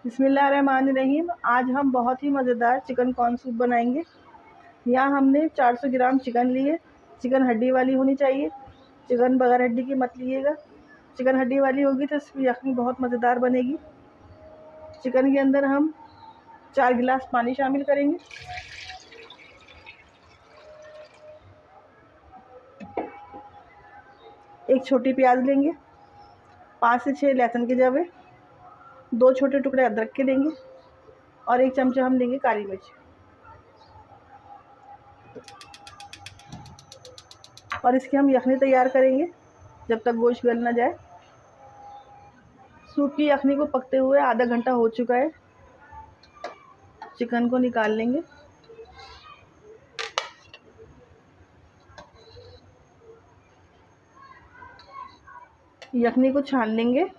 बिस्मिल्लाहिर्रहमानिर्रहीम। आज हम बहुत ही मज़ेदार चिकन कॉर्न सूप बनाएंगे। यहाँ हमने 400 ग्राम चिकन लिए। चिकन हड्डी वाली होनी चाहिए, चिकन बगैर हड्डी की मत लीजिएगा। चिकन हड्डी वाली होगी तो इसकी यखनी बहुत मज़ेदार बनेगी। चिकन के अंदर हम 4 गिलास पानी शामिल करेंगे। एक छोटी प्याज लेंगे, 5 से 6 लहसुन के जवे, 2 छोटे टुकड़े अदरक के लेंगे और 1 चमचा हम लेंगे काली मिर्च। और इसकी हम यखनी तैयार करेंगे जब तक गोश्त गल ना जाए। सूप की यखनी को पकते हुए आधा घंटा हो चुका है। चिकन को निकाल लेंगे। यखनी को छान लेंगे।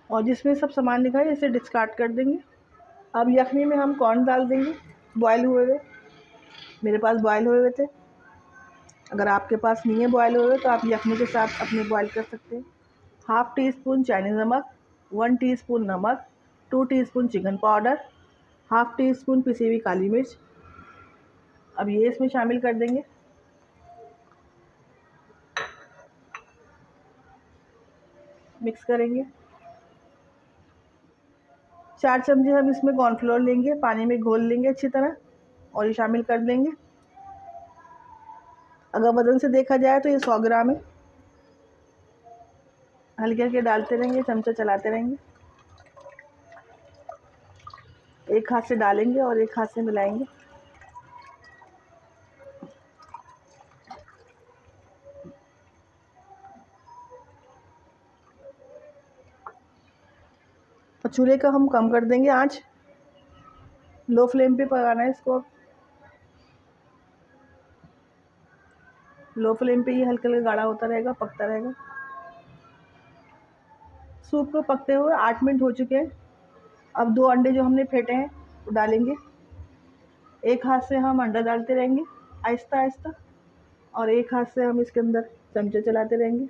और जिसमें सब सामान दिखा है इसे डिस्कार्ड कर देंगे। अब यखनी में हम कॉर्न डाल देंगे, बॉयल हुए हुए। मेरे पास बॉयल हुए हुए थे। अगर आपके पास नहीं है बॉयल हुए हुए तो आप यखनी के साथ अपने बॉयल कर सकते हैं। हाफ़ टी स्पून चाइनीज़ नमक, 1 टीस्पून नमक, 2 teaspoon chicken powder, half tea spoon पिसी हुई काली मिर्च। अब ये इसमें शामिल कर देंगे। मिक्स करेंगे। 4 चमचे हम इसमें कॉर्नफ्लोर लेंगे, पानी में घोल लेंगे अच्छी तरह और ये शामिल कर देंगे। अगर वज़न से देखा जाए तो ये 100 ग्राम है। हल्के हल्के डालते रहेंगे, चमचा चलाते रहेंगे। एक हाथ से डालेंगे और एक हाथ से मिलाएंगे। और चूल्हे का हम कम कर देंगे आंच, लो फ्लेम पे पकाना है इसको। लो फ्लेम पे ये हल्का हल्का गाढ़ा होता रहेगा, पकता रहेगा। सूप को पकते हुए 8 मिनट हो चुके हैं। अब 2 अंडे जो हमने फेंटे हैं वो डालेंगे। एक हाथ से हम अंडा डालते रहेंगे आहिस्ता आहिस्ता और एक हाथ से हम इसके अंदर चमचे चलाते रहेंगे।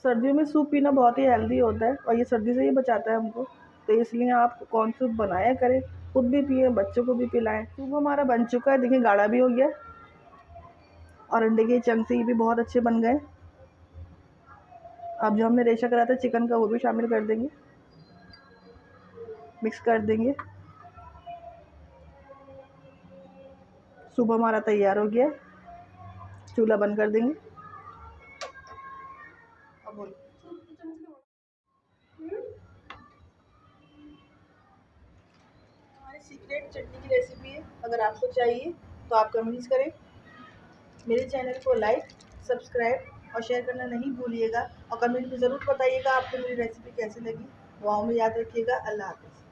सर्दियों में सूप पीना बहुत ही हेल्दी होता है और ये सर्दी से ही बचाता है हमको, तो इसलिए आप कॉर्न सूप बनाया करें, खुद भी पिए, बच्चों को भी पिलाएं। सूप हमारा बन चुका है, देखिए गाढ़ा भी हो गया और अंडे के चंक से ये भी बहुत अच्छे बन गए। अब जो हमने रेशा करा था चिकन का वो भी शामिल कर देंगे, मिक्स कर देंगे। सूप हमारा तैयार हो गया है। चूल्हा बंद कर देंगे। अब बोलो। हमारी सीक्रेट चटनी की रेसिपी है, अगर आपको चाहिए तो आप कमेंट्स करें। मेरे चैनल को लाइक, सब्सक्राइब और शेयर करना नहीं भूलिएगा और कमेंट में ज़रूर बताइएगा आपको मेरी रेसिपी कैसी लगी। दुआओं में याद रखिएगा। अल्लाह हाफ़िज़।